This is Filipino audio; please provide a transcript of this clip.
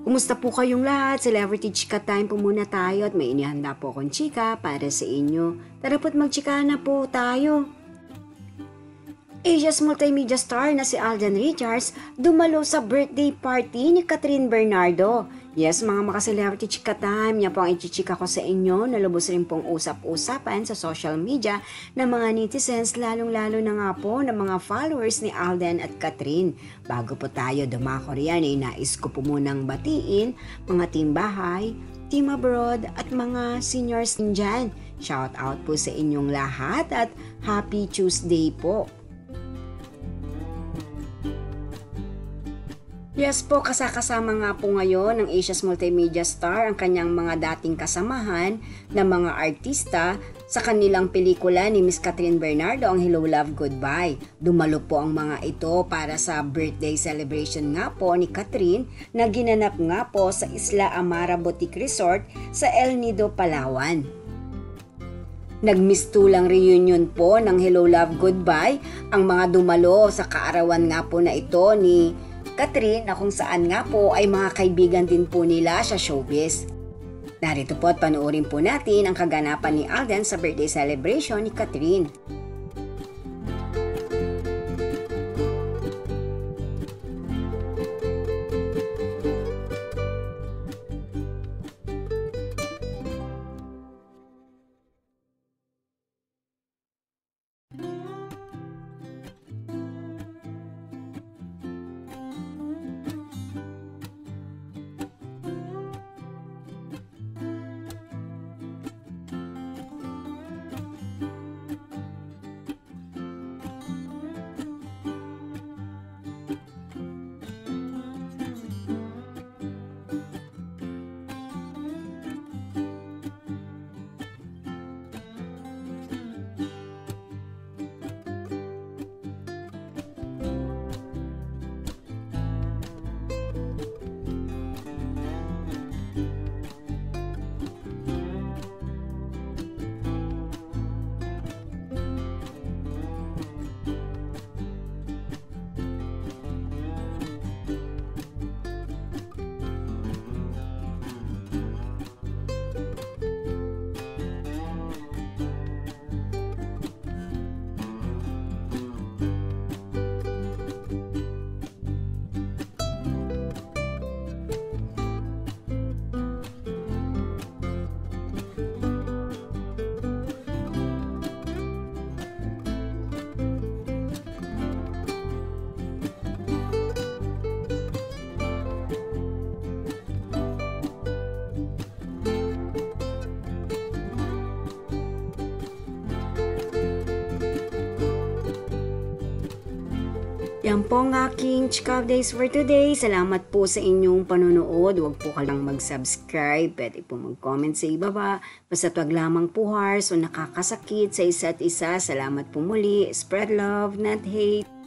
Kumusta po kayong lahat? Celebrity Chika Time po muna tayo at may inihanda po akong chika para sa inyo. Tara po't magchika na po tayo. Asia's multimedia star na si Alden Richards dumalo sa birthday party ni Catherine Bernardo. Yes, mga maka-celebrity chika time, niya po ang ichichika ko sa inyo na lubos rin pong usap-usapan sa social media ng mga netizens, lalong-lalo na nga po ng mga followers ni Alden at Catherine. Bago po tayo dumako riyan, ay nais ko po munang batiin mga team bahay, team abroad at mga seniors dyan. Shout out po sa inyong lahat at Happy Tuesday po. Yes po, kasama nga po ngayon ng Asia's multimedia star ang kanyang mga dating kasamahan na mga artista sa kanilang pelikula ni Miss Catherine Bernardo, ang Hello Love Goodbye. Dumalo po ang mga ito para sa birthday celebration nga po ni Catherine na ginanap nga po sa Isla Amara Boutique Resort sa El Nido, Palawan. Nagmistulang reunion po ng Hello Love Goodbye ang mga dumalo sa kaarawan nga po na ito ni Catherine na kung saan nga po ay mga kaibigan din po nila sa showbiz. Narito po at panoorin po natin ang kaganapan ni Alden sa birthday celebration ni Catherine. Yan po ang aking chika days for today. Salamat po sa inyong panonood. Huwag po kalang mag-subscribe. Pwede po mag-comment sa ibaba. Basta wag lamang puhars o nakakasakit sa isa't isa. Salamat po muli. Spread love, not hate.